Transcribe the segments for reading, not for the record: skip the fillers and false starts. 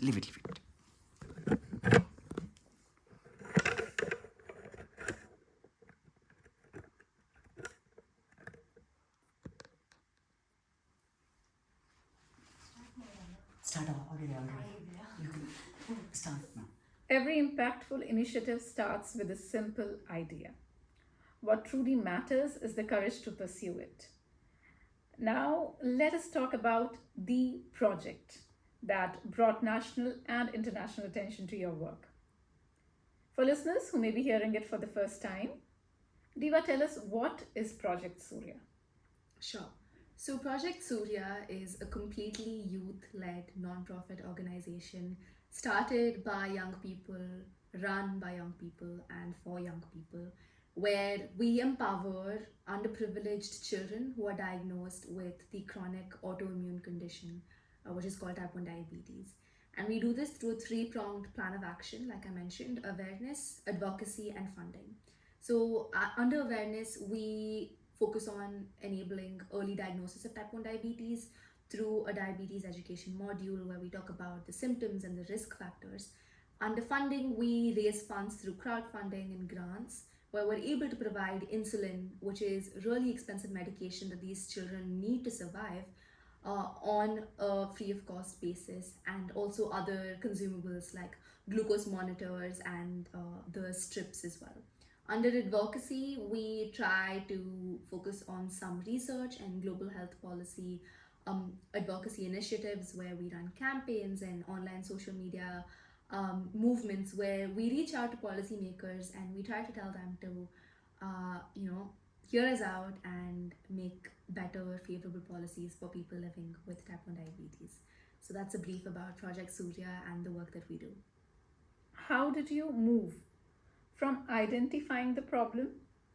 Leave it, leave it. Start already. You can start now. Every impactful initiative starts with a simple idea. What truly matters is the courage to pursue it. Now, let us talk about the project that brought national and international attention to your work. For listeners who may be hearing it for the first time, Diva, tell us, what is Project Surya? Sure. So, Project Surya is a completely youth led non-profit organization started by young people, run by young people, and for young people, where we empower underprivileged children who are diagnosed with the chronic autoimmune condition, which is called type 1 diabetes. And we do this through a three pronged plan of action, like I mentioned: awareness, advocacy, and funding. So, under awareness, we focus on enabling early diagnosis of type 1 diabetes through a diabetes education module where we talk about the symptoms and the risk factors. Under funding, we raise funds through crowdfunding and grants where we're able to provide insulin, which is really expensive medication that these children need to survive, on a free of cost basis, and also other consumables like glucose monitors and the strips as well. Under advocacy, we try to focus on some research and global health policy advocacy initiatives where we run campaigns and online social media movements where we reach out to policymakers and we try to tell them to, hear us out and make better, favorable policies for people living with type 1 diabetes. So that's a brief about Project Surya and the work that we do. How did you move from identifying the problem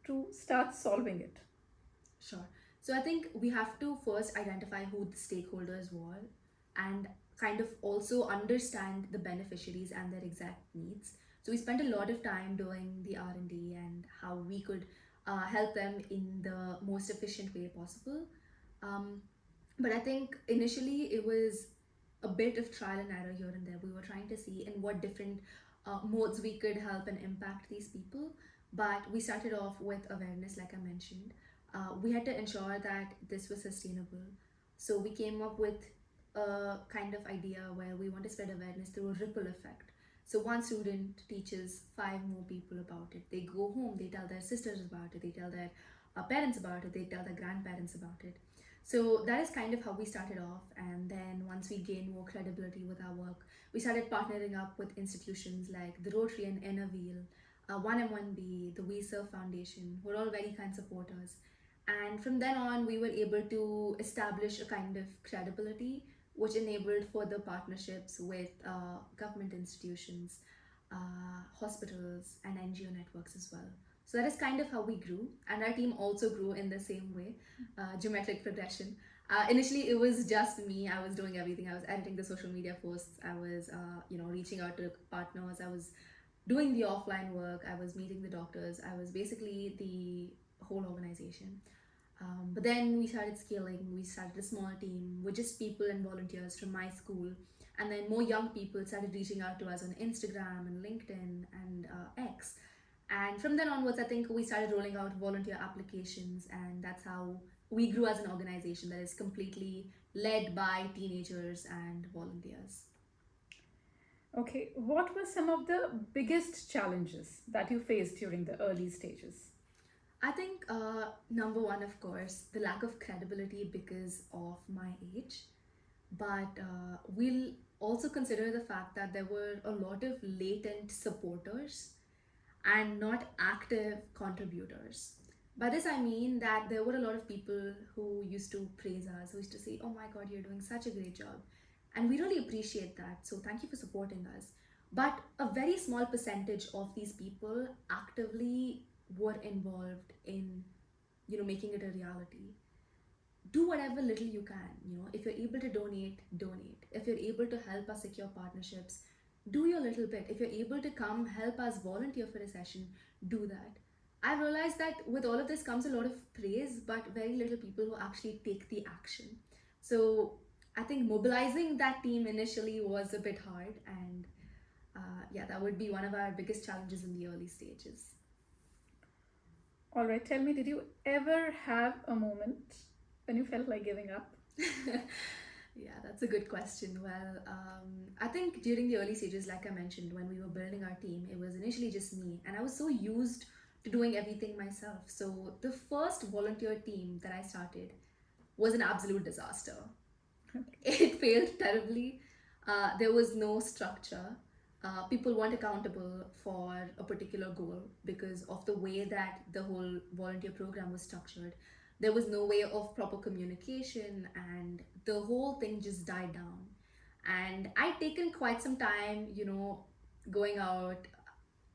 to start solving it? Sure. So I think we have to first identify who the stakeholders were and kind of also understand the beneficiaries and their exact needs. So we spent a lot of time doing the R&D and how we could help them in the most efficient way possible. Um, but I think initially it was a bit of trial and error here and there. We were trying to see in what different modes we could help and impact these people. But we started off with awareness, like I mentioned. We had to ensure that this was sustainable. So we came up with a kind of idea where we want to spread awareness through a ripple effect. So one student teaches five more people about it. They go home, they tell their sisters about it, they tell their parents about it, they tell their grandparents about it. So that is kind of how we started off. And then once we gained more credibility with our work, we started partnering up with institutions like the Rotary and Inner Wheel, 1M1B, the We Serve Foundation, who are all very kind supporters. And from then on, we were able to establish a kind of credibility, which enabled further partnerships with government institutions, hospitals, and NGO networks as well. So that is kind of how we grew, and our team also grew in the same way, geometric progression. Initially, it was just me. I was doing everything. I was editing the social media posts. I was, reaching out to partners. I was doing the offline work. I was meeting the doctors. I was basically the whole organization. But then we started scaling. We started a small team with just people and volunteers from my school. And then more young people started reaching out to us on Instagram and LinkedIn and X. And from then onwards, I think we started rolling out volunteer applications, and that's how we grew as an organization that is completely led by teenagers and volunteers. Okay, what were some of the biggest challenges that you faced during the early stages? I think number one, of course, the lack of credibility because of my age. But we'll also consider the fact that there were a lot of latent supporters and not active contributors. By this, I mean that there were a lot of people who used to praise us, who used to say, "Oh my God, you're doing such a great job." And we really appreciate that. So, thank you for supporting us. But a very small percentage of these people actively were involved in making it a reality. Do whatever little you can. If you're able to donate. If you're able to help us secure partnerships, do your little bit. If you're able to come help us volunteer for a session, do that. I realized that with all of this comes a lot of praise but very little people who actually take the action. So I think mobilizing that team initially was a bit hard, and yeah, that would be one of our biggest challenges in the early stages. All right, tell me, did you ever have a moment when you felt like giving up? Yeah, that's a good question. Well, I think during the early stages, like I mentioned, when we were building our team, it was initially just me, and I was so used to doing everything myself. So the first volunteer team that I started was an absolute disaster. It failed terribly. There was no structure. People weren't accountable for a particular goal because of the way that the whole volunteer program was structured. There was no way of proper communication, and the whole thing just died down. And I'd taken quite some time, going out,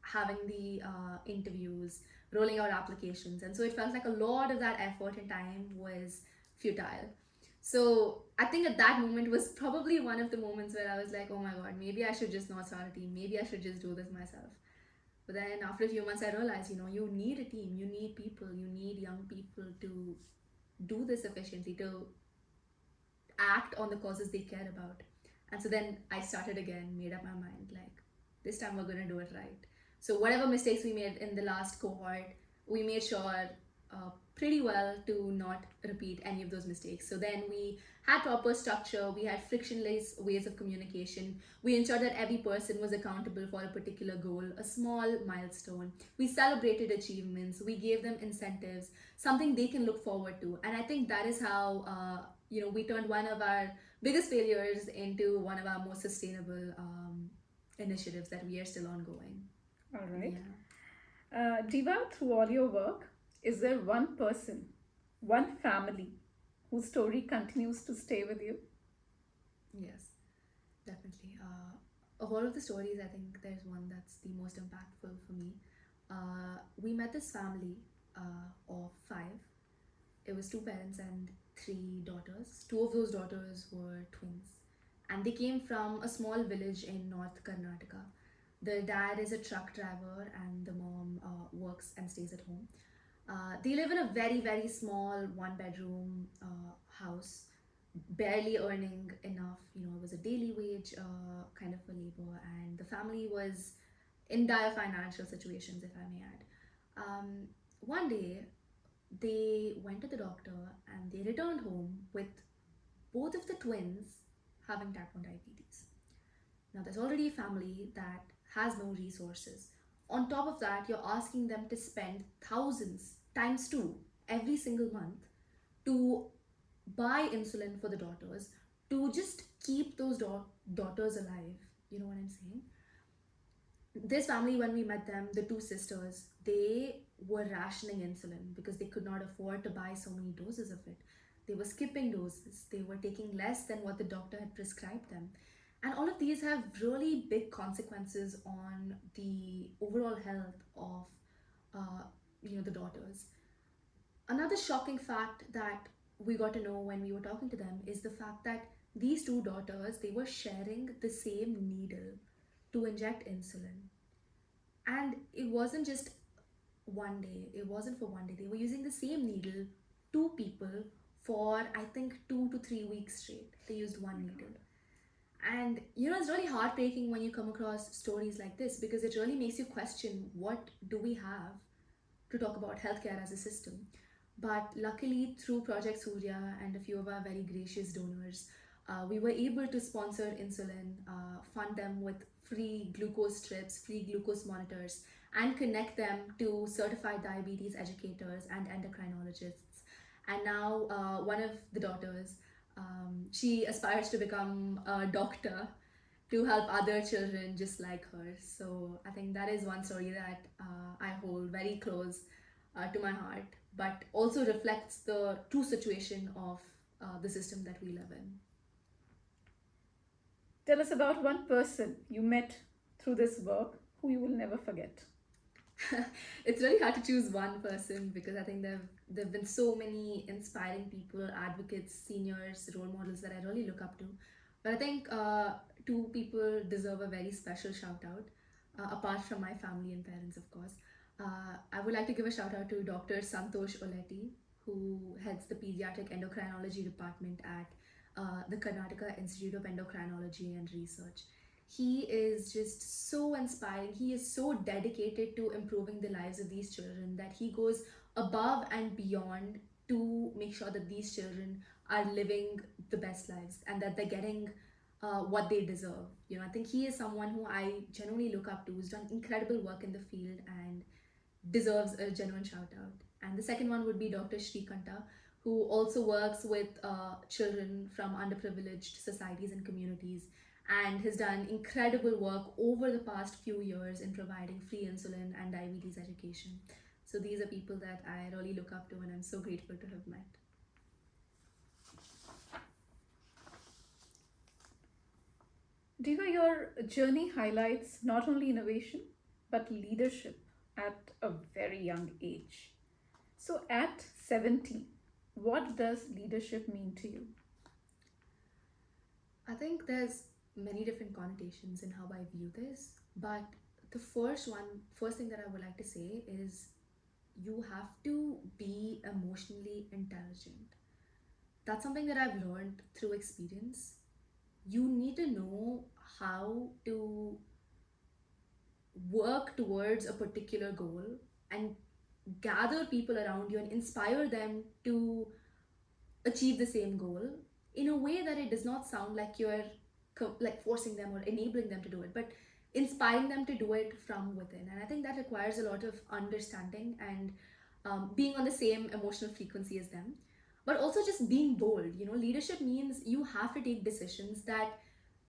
having the interviews, rolling out applications. And so it felt like a lot of that effort and time was futile. So I think at that moment was probably one of the moments where I was like, oh my god, maybe I should just not start a team. Maybe I should just do this myself. But then after a few months, I realized, you need a team, you need people, you need young people to do this efficiently, to act on the causes they care about. And so then I started again, made up my mind, like, this time we're going to do it right. So whatever mistakes we made in the last cohort, we made sure pretty well to not repeat any of those mistakes. So then we had proper structure, we had frictionless ways of communication, we ensured that every person was accountable for a particular goal, a small milestone. We celebrated achievements, we gave them incentives, something they can look forward to. And I think that is how we turned one of our biggest failures into one of our most sustainable initiatives that we are still ongoing. All right. Yeah. Diva, through all your work, is there one person, one family whose story continues to stay with you? Yes, definitely. Of all of the stories, I think there's one that's the most impactful for me. We met this family of five. It was two parents and three daughters. Two of those daughters were twins, and they came from a small village in North Karnataka. The dad is a truck driver, and the mom works and stays at home. They live in a very, very small one-bedroom house, barely earning enough. It was a daily wage kind of a labor, and the family was in dire financial situations, if I may add. One day, they went to the doctor and they returned home with both of the twins having type 1 diabetes. Now, there's already a family that has no resources. On top of that, you're asking them to spend thousands times two every single month to buy insulin for the daughters, to just keep those daughters alive. You know what I'm saying? This family, when we met them, the two sisters, they were rationing insulin because they could not afford to buy so many doses of it. They were skipping doses, they were taking less than what the doctor had prescribed them. And all of these have really big consequences on the overall health of the daughters. Another shocking fact that we got to know when we were talking to them is the fact that these two daughters, they were sharing the same needle to inject insulin. And it wasn't just one day, it wasn't for one day. They were using the same needle, two people, for I think 2 to 3 weeks straight. They used one needle. And it's really heartbreaking when you come across stories like this because it really makes you question, what do we have to talk about healthcare as a system? But luckily, through Project Surya and a few of our very gracious donors, we were able to sponsor insulin, fund them with free glucose strips, free glucose monitors, and connect them to certified diabetes educators and endocrinologists. And now one of the daughters, she aspires to become a doctor to help other children just like her. So I think that is one story that I hold very close to my heart, but also reflects the true situation of the system that we live in. Tell us about one person you met through this work who you will never forget. It's really hard to choose one person because I think there've been so many inspiring people, advocates, seniors, role models that I really look up to. But I think two people deserve a very special shout out, apart from my family and parents, of course. I would like to give a shout out to Dr. Santosh Oletti, who heads the pediatric endocrinology department at the Karnataka Institute of Endocrinology and Research. He is just so inspiring. He is so dedicated to improving the lives of these children that he goes above and beyond to make sure that these children are living the best lives and that they're getting what they deserve. You know, I think he is someone who I genuinely look up to, who's done incredible work in the field and deserves a genuine shout out. And the second one would be Dr. Shrikanta, who also works with children from underprivileged societies and communities and has done incredible work over the past few years in providing free insulin and diabetes education. So these are people that I really look up to and I'm so grateful to have met. Diva, your journey highlights not only innovation but leadership at a very young age. So, at 17, what does leadership mean to you? I think there's many different connotations in how I view this, but the first thing that I would like to say is you have to be emotionally intelligent. That's something that I've learned through experience. You need to know how to work towards a particular goal and gather people around you and inspire them to achieve the same goal in a way that it does not sound like you're like forcing them or enabling them to do it, but inspiring them to do it from within. And I think that requires a lot of understanding and being on the same emotional frequency as them, but also just being bold. You know, leadership means you have to take decisions that